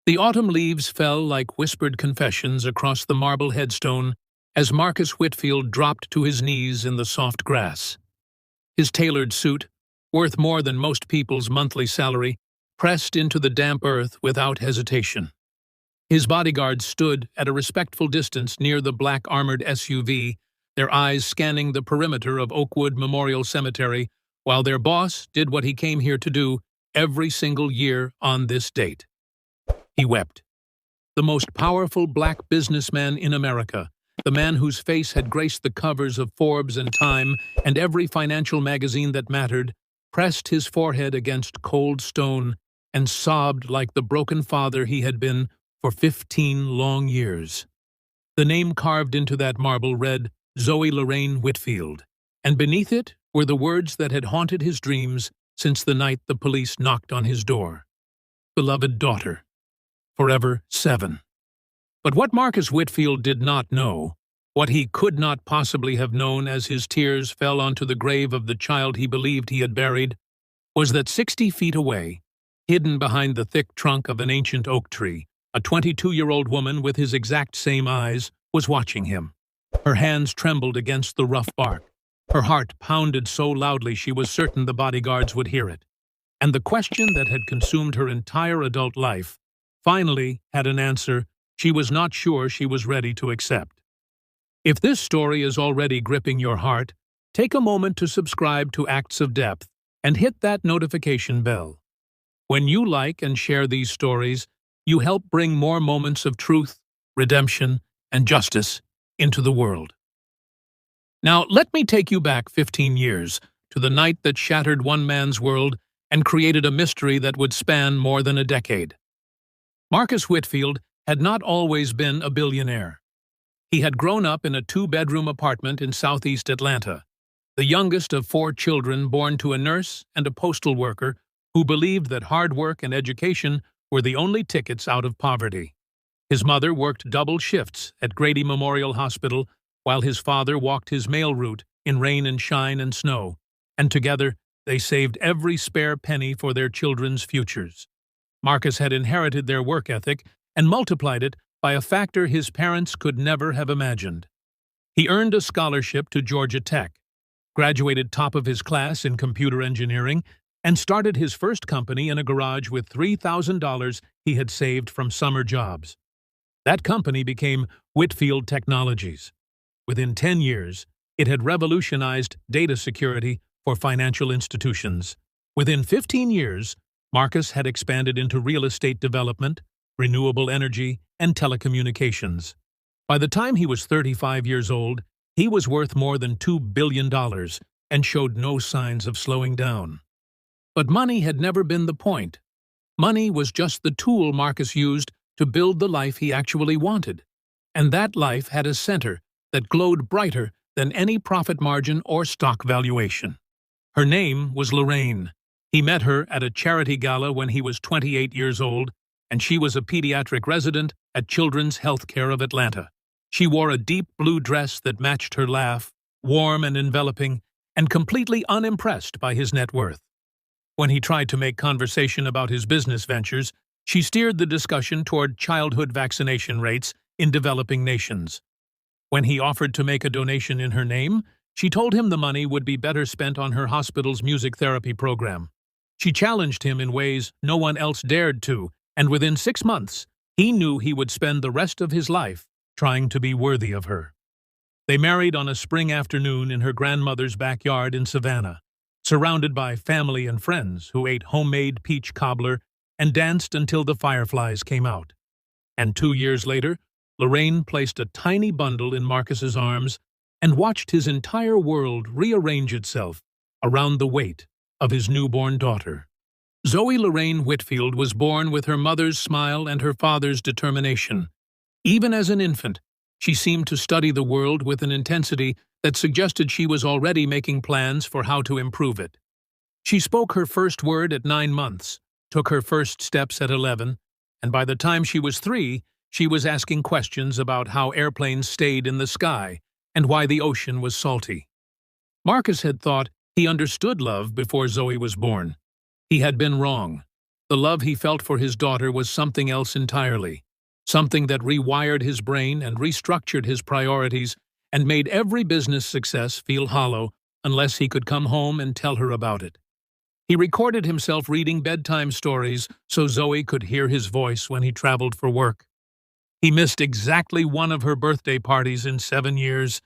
The autumn leaves fell like whispered confessions across the marble headstone as Marcus Whitfield dropped to his knees in the soft grass. His tailored suit, worth more than most people's monthly salary, pressed into the damp earth without hesitation. His bodyguards stood at a respectful distance near the black armored SUV, their eyes scanning the perimeter of Oakwood Memorial Cemetery, while their boss did what he came here to do every single year on this date. He wept. The most powerful black businessman in America, the man whose face had graced the covers of Forbes and Time and every financial magazine that mattered, pressed his forehead against cold stone and sobbed like the broken father he had been for 15 long years. The name carved into that marble read Zoe Lorraine Whitfield, and beneath it were the words that had haunted his dreams since the night the police knocked on his door. Beloved daughter. Forever 7. But what Marcus Whitfield did not know, what he could not possibly have known as his tears fell onto the grave of the child he believed he had buried, was that 60 feet away, hidden behind the thick trunk of an ancient oak tree, a 22-year-old woman with his exact same eyes was watching him. Her hands trembled against the rough bark. Her heart pounded so loudly she was certain the bodyguards would hear it. And the question that had consumed her entire adult life finally had an answer she was not sure she was ready to accept. If this story is already gripping your heart, take a moment to subscribe to Acts of Depth and hit that notification bell. When you like and share these stories, you help bring more moments of truth, redemption, and justice into the world. Now, let me take you back 15 years to the night that shattered one man's world and created a mystery that would span more than a decade. Marcus Whitfield had not always been a billionaire. He had grown up in a 2-bedroom apartment in southeast Atlanta, the youngest of 4 children born to a nurse and a postal worker who believed that hard work and education were the only tickets out of poverty. His mother worked double shifts at Grady Memorial Hospital while his father walked his mail route in rain and shine and snow, and together they saved every spare penny for their children's futures. Marcus had inherited their work ethic and multiplied it by a factor his parents could never have imagined. He earned a scholarship to Georgia Tech, graduated top of his class in computer engineering, and started his first company in a garage with $3,000 he had saved from summer jobs. That company became Whitfield Technologies. Within 10 years, it had revolutionized data security for financial institutions. Within 15 years, Marcus had expanded into real estate development, renewable energy, and telecommunications. By the time he was 35 years old, he was worth more than $2 billion and showed no signs of slowing down. But money had never been the point. Money was just the tool Marcus used to build the life he actually wanted. And that life had a center that glowed brighter than any profit margin or stock valuation. Her name was Lorraine. He met her at a charity gala when he was 28 years old, and she was a pediatric resident at Children's Healthcare of Atlanta. She wore a deep blue dress that matched her laugh, warm and enveloping, and completely unimpressed by his net worth. When he tried to make conversation about his business ventures, she steered the discussion toward childhood vaccination rates in developing nations. When he offered to make a donation in her name, she told him the money would be better spent on her hospital's music therapy program. She challenged him in ways no one else dared to, and within 6 months, he knew he would spend the rest of his life trying to be worthy of her. They married on a spring afternoon in her grandmother's backyard in Savannah, surrounded by family and friends who ate homemade peach cobbler and danced until the fireflies came out. And 2 years later, Lorraine placed a tiny bundle in Marcus's arms and watched his entire world rearrange itself around the weight of his newborn daughter. Zoe Lorraine Whitfield was born with her mother's smile and her father's determination. Even as an infant, she seemed to study the world with an intensity that suggested she was already making plans for how to improve it. She spoke her first word at 9 months, took her first steps at 11, and by the time she was 3, she was asking questions about how airplanes stayed in the sky and why the ocean was salty. Marcus had thought he understood love before Zoe was born. He had been wrong. The love he felt for his daughter was something else entirely, something that rewired his brain and restructured his priorities and made every business success feel hollow unless he could come home and tell her about it. He recorded himself reading bedtime stories so Zoe could hear his voice when he traveled for work. He missed exactly one of her birthday parties in 7 years,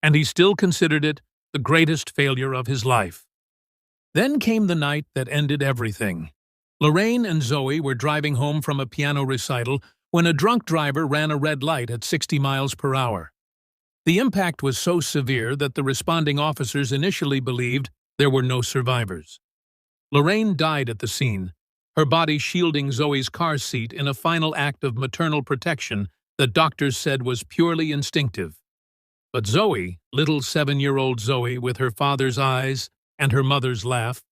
and he still considered it the greatest failure of his life. Then came the night that ended everything. Lorraine and Zoe were driving home from a piano recital when a drunk driver ran a red light at 60 miles per hour. The impact was so severe that the responding officers initially believed there were no survivors. Lorraine died at the scene, her body shielding Zoe's car seat in a final act of maternal protection that doctors said was purely instinctive. But Zoe, little 7-year-old Zoe with her father's eyes and her mother's laugh,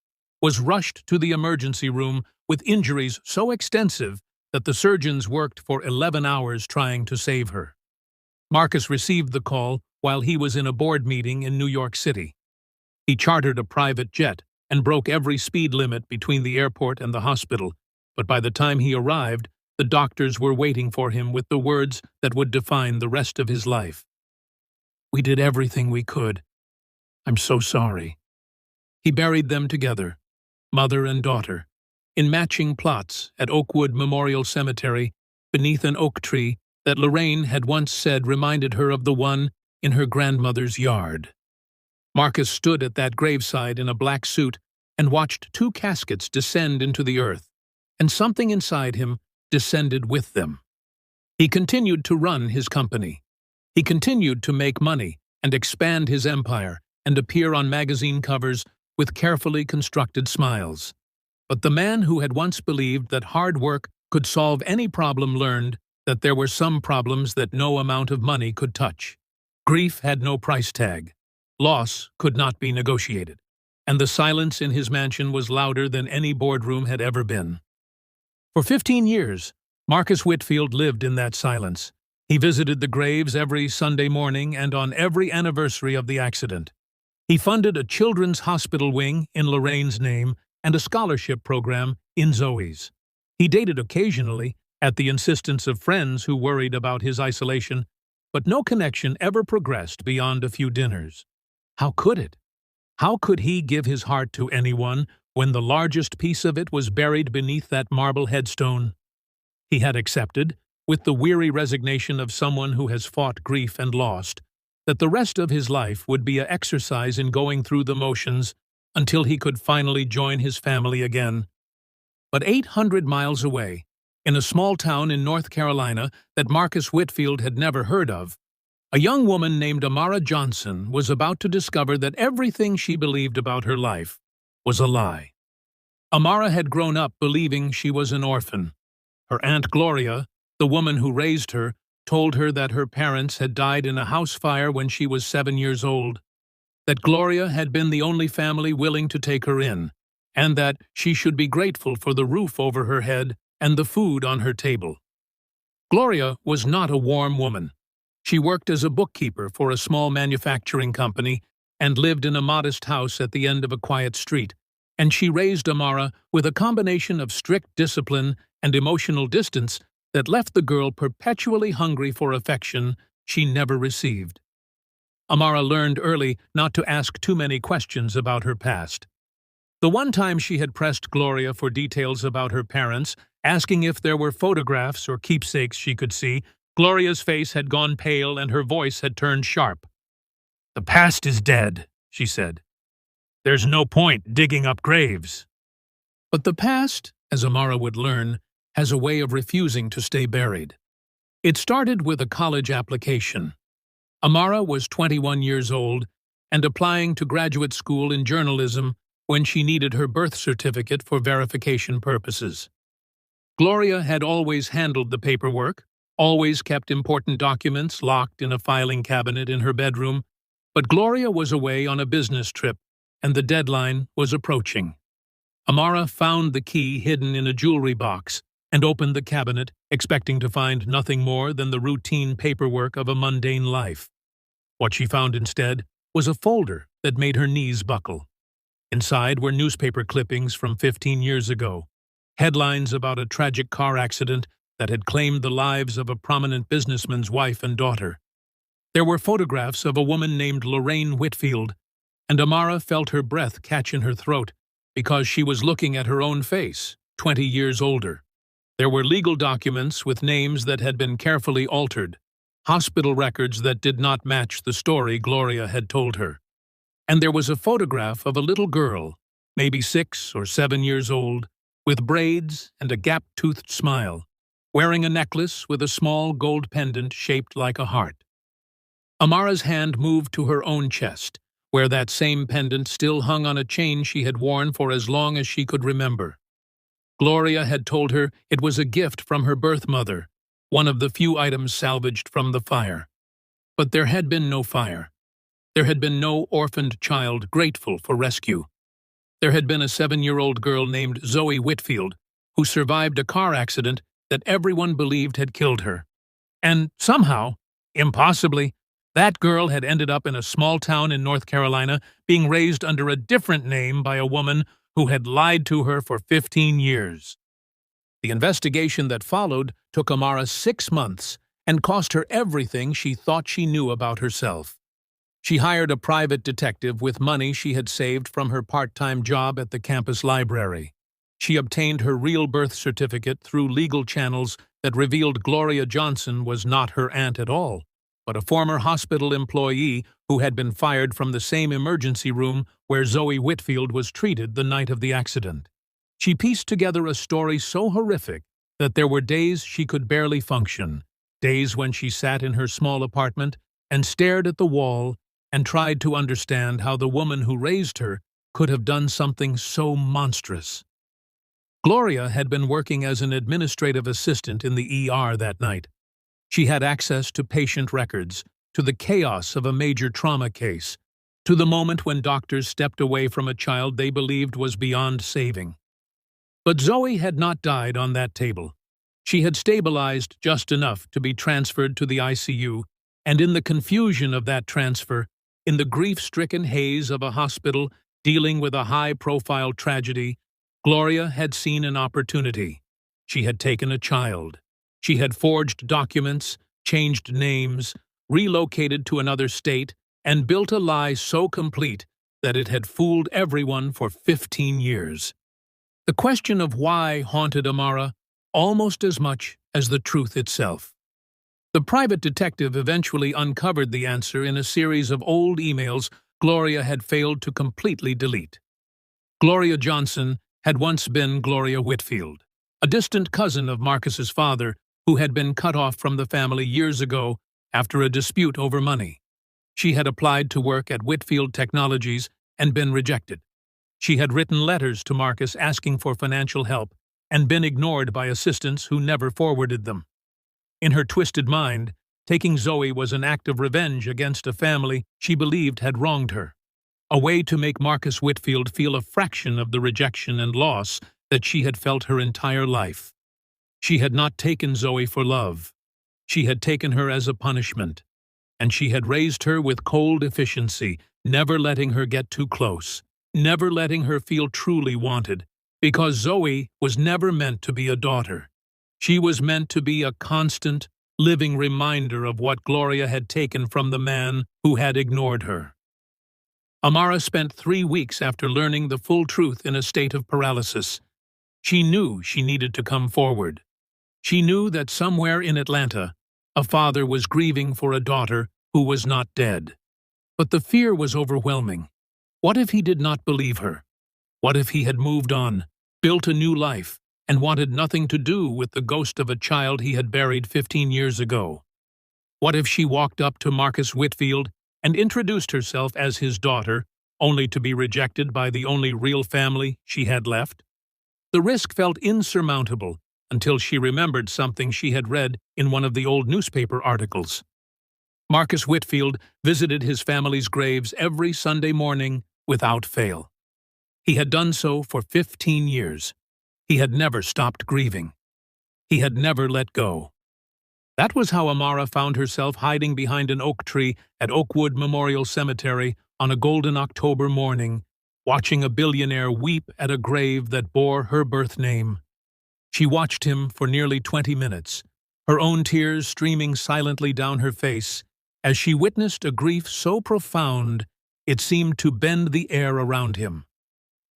was rushed to the emergency room with injuries so extensive that the surgeons worked for 11 hours trying to save her. Marcus received the call while he was in a board meeting in New York City. He chartered a private jet and broke every speed limit between the airport and the hospital, but by the time he arrived, the doctors were waiting for him with the words that would define the rest of his life. "We did everything we could. I'm so sorry." He buried them together, mother and daughter, in matching plots at Oakwood Memorial Cemetery beneath an oak tree that Lorraine had once said reminded her of the one in her grandmother's yard. Marcus stood at that graveside in a black suit and watched 2 caskets descend into the earth, and something inside him descended with them. He continued to run his company. He continued to make money and expand his empire and appear on magazine covers with carefully constructed smiles. But the man who had once believed that hard work could solve any problem learned that there were some problems that no amount of money could touch. Grief had no price tag. Loss could not be negotiated, and the silence in his mansion was louder than any boardroom had ever been. For 15 years, Marcus Whitfield lived in that silence. He visited the graves every Sunday morning and on every anniversary of the accident. He funded a children's hospital wing in Lorraine's name and a scholarship program in Zoe's. He dated occasionally, at the insistence of friends who worried about his isolation, but no connection ever progressed beyond a few dinners. How could it? How could he give his heart to anyone when the largest piece of it was buried beneath that marble headstone? He had accepted, with the weary resignation of someone who has fought grief and lost, that the rest of his life would be an exercise in going through the motions until he could finally join his family again. But 800 miles away, in a small town in North Carolina that Marcus Whitfield had never heard of, a young woman named Amara Johnson was about to discover that everything she believed about her life was a lie. Amara had grown up believing she was an orphan. Her Aunt Gloria, the woman who raised her, told her that her parents had died in a house fire when she was 7 years old, that Gloria had been the only family willing to take her in, and that she should be grateful for the roof over her head and the food on her table. Gloria was not a warm woman. She worked as a bookkeeper for a small manufacturing company and lived in a modest house at the end of a quiet street, and she raised Amara with a combination of strict discipline and emotional distance that left the girl perpetually hungry for affection she never received. Amara learned early not to ask too many questions about her past. The one time she had pressed Gloria for details about her parents, asking if there were photographs or keepsakes she could see, Gloria's face had gone pale and her voice had turned sharp. "The past is dead," she said. "There's no point digging up graves." But the past, as Amara would learn, has a way of refusing to stay buried. It started with a college application. Amara was 21 years old and applying to graduate school in journalism when she needed her birth certificate for verification purposes. Gloria had always handled the paperwork, always kept important documents locked in a filing cabinet in her bedroom, but Gloria was away on a business trip, and the deadline was approaching. Amara found the key hidden in a jewelry box and opened the cabinet, expecting to find nothing more than the routine paperwork of a mundane life. What she found instead was a folder that made her knees buckle. Inside were newspaper clippings from 15 years ago. headlines about a tragic car accident that had claimed the lives of a prominent businessman's wife and daughter. There were photographs of a woman named Lorraine Whitfield, and Amara felt her breath catch in her throat because she was looking at her own face, 20 years older. There were legal documents with names that had been carefully altered, hospital records that did not match the story Gloria had told her. And there was a photograph of a little girl, maybe 6 or 7 years old, with braids and a gap-toothed smile, wearing a necklace with a small gold pendant shaped like a heart. Amara's hand moved to her own chest, where that same pendant still hung on a chain she had worn for as long as she could remember. Gloria had told her it was a gift from her birth mother, one of the few items salvaged from the fire. But there had been no fire. There had been no orphaned child grateful for rescue. There had been a 7-year-old girl named Zoe Whitfield, who survived a car accident that everyone believed had killed her. And somehow, impossibly, that girl had ended up in a small town in North Carolina being raised under a different name by a woman who had lied to her for 15 years. The investigation that followed took Amara 6 months and cost her everything she thought she knew about herself. She hired a private detective with money she had saved from her part-time job at the campus library. She obtained her real birth certificate through legal channels that revealed Gloria Johnson was not her aunt at all, but a former hospital employee who had been fired from the same emergency room where Zoe Whitfield was treated the night of the accident. She pieced together a story so horrific that there were days she could barely function, days when she sat in her small apartment and stared at the wall and tried to understand how the woman who raised her could have done something so monstrous. Gloria had been working as an administrative assistant in the ER that night. She had access to patient records, to the chaos of a major trauma case, to the moment when doctors stepped away from a child they believed was beyond saving. But Zoe had not died on that table. She had stabilized just enough to be transferred to the ICU, and in the confusion of that transfer, in the grief-stricken haze of a hospital dealing with a high-profile tragedy, Gloria had seen an opportunity. She had taken a child. She had forged documents, changed names, relocated to another state, and built a lie so complete that it had fooled everyone for 15 years. The question of why haunted Amara almost as much as the truth itself. The private detective eventually uncovered the answer in a series of old emails Gloria had failed to completely delete. Gloria Johnson had once been Gloria Whitfield, a distant cousin of Marcus's father who had been cut off from the family years ago after a dispute over money. She had applied to work at Whitfield Technologies and been rejected. She had written letters to Marcus asking for financial help and been ignored by assistants who never forwarded them. In her twisted mind, taking Zoe was an act of revenge against a family she believed had wronged her, a way to make Marcus Whitfield feel a fraction of the rejection and loss that she had felt her entire life. She had not taken Zoe for love. She had taken her as a punishment, and she had raised her with cold efficiency, never letting her get too close, never letting her feel truly wanted, because Zoe was never meant to be a daughter. She was meant to be a constant, living reminder of what Gloria had taken from the man who had ignored her. Amara spent 3 weeks after learning the full truth in a state of paralysis. She knew she needed to come forward. She knew that somewhere in Atlanta, a father was grieving for a daughter who was not dead. But the fear was overwhelming. What if he did not believe her? What if he had moved on, built a new life, and wanted nothing to do with the ghost of a child he had buried 15 years ago? What if she walked up to Marcus Whitfield and introduced herself as his daughter, only to be rejected by the only real family she had left? The risk felt insurmountable until she remembered something she had read in one of the old newspaper articles. Marcus Whitfield visited his family's graves every Sunday morning without fail. He had done so for 15 years. He had never stopped grieving. He had never let go. That was how Amara found herself hiding behind an oak tree at Oakwood Memorial Cemetery on a golden October morning, watching a billionaire weep at a grave that bore her birth name. She watched him for nearly 20 minutes, her own tears streaming silently down her face as she witnessed a grief so profound it seemed to bend the air around him.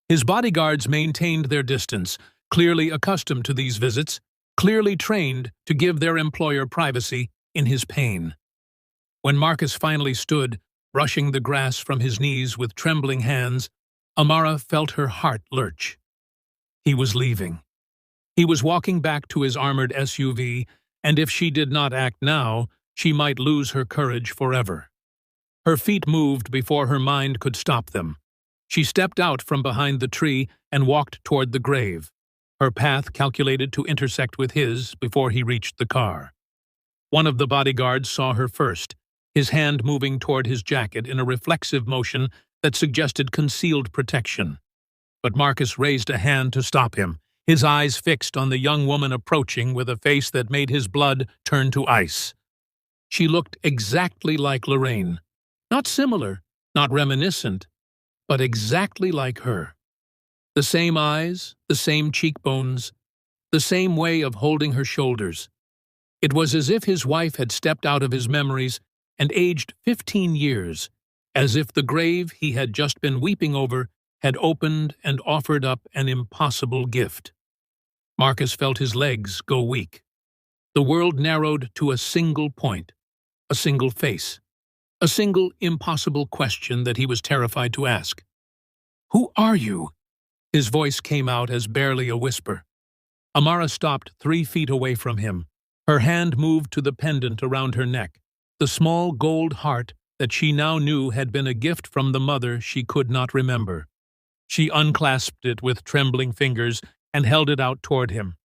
His bodyguards maintained their distance, clearly accustomed to these visits, clearly trained to give their employer privacy in his pain. When Marcus finally stood, brushing the grass from his knees with trembling hands, Amara felt her heart lurch. He was leaving. He was walking back to his armored SUV, and if she did not act now, she might lose her courage forever. Her feet moved before her mind could stop them. She stepped out from behind the tree and walked toward the grave, her path calculated to intersect with his before he reached the car. One of the bodyguards saw her first, his hand moving toward his jacket in a reflexive motion that suggested concealed protection. But Marcus raised a hand to stop him, his eyes fixed on the young woman approaching with a face that made his blood turn to ice. She looked exactly like Lorraine. Not similar, not reminiscent, but exactly like her. The same eyes, the same cheekbones, the same way of holding her shoulders. It was as if his wife had stepped out of his memories and aged 15 years, as if the grave he had just been weeping over had opened and offered up an impossible gift. Marcus felt his legs go weak. The world narrowed to a single point, a single face, a single impossible question that he was terrified to ask. "Who are you?" His voice came out as barely a whisper. Amara stopped 3 feet away from him. Her hand moved to the pendant around her neck, the small gold heart that she now knew had been a gift from the mother she could not remember. She unclasped it with trembling fingers and held it out toward him,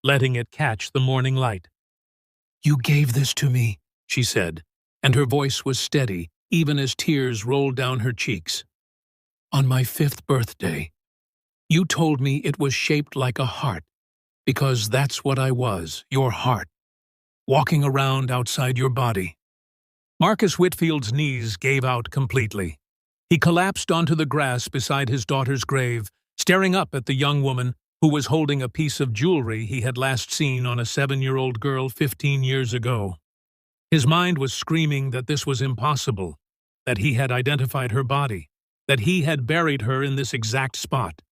letting it catch the morning light. "You gave this to me," she said, and her voice was steady, even as tears rolled down her cheeks. "On my 5th birthday. You told me it was shaped like a heart, because that's what I was, your heart, walking around outside your body." Marcus Whitfield's knees gave out completely. He collapsed onto the grass beside his daughter's grave, staring up at the young woman who was holding a piece of jewelry he had last seen on a 7-year-old girl 15 years ago. His mind was screaming that this was impossible, that he had identified her body, that he had buried her in this exact spot.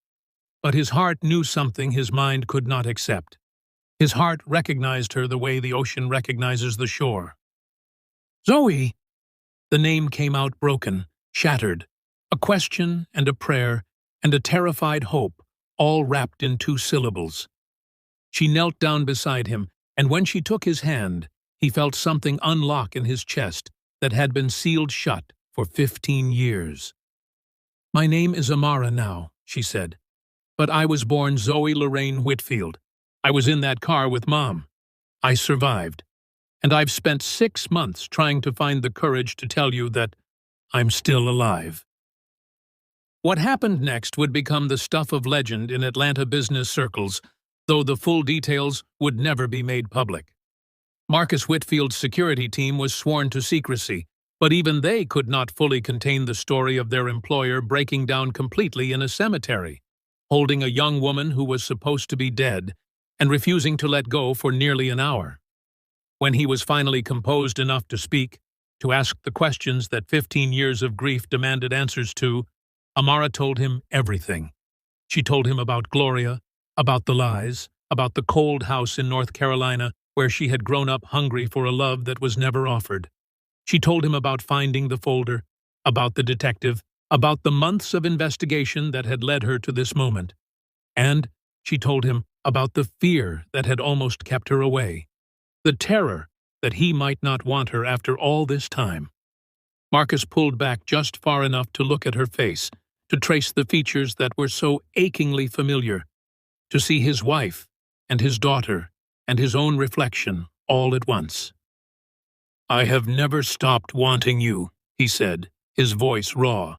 But his heart knew something his mind could not accept. His heart recognized her the way the ocean recognizes the shore. "Zoe!" The name came out broken, shattered, a question and a prayer and a terrified hope, all wrapped in 2 syllables. She knelt down beside him, and when she took his hand, he felt something unlock in his chest that had been sealed shut for 15 years. "My name is Amara now," she said, "but I was born Zoe Lorraine Whitfield. I was in that car with Mom. I survived. And I've spent 6 months trying to find the courage to tell you that I'm still alive." What happened next would become the stuff of legend in Atlanta business circles, though the full details would never be made public. Marcus Whitfield's security team was sworn to secrecy, but even they could not fully contain the story of their employer breaking down completely in a cemetery, holding a young woman who was supposed to be dead, and refusing to let go for nearly an hour. When he was finally composed enough to speak, to ask the questions that 15 years of grief demanded answers to, Amara told him everything. She told him about Gloria, about the lies, about the cold house in North Carolina where she had grown up hungry for a love that was never offered. She told him about finding the folder, about the detective, about the months of investigation that had led her to this moment. And she told him about the fear that had almost kept her away. The terror that he might not want her after all this time. Marcus pulled back just far enough to look at her face, to trace the features that were so achingly familiar, to see his wife and his daughter and his own reflection all at once. "I have never stopped wanting you," he said, his voice raw,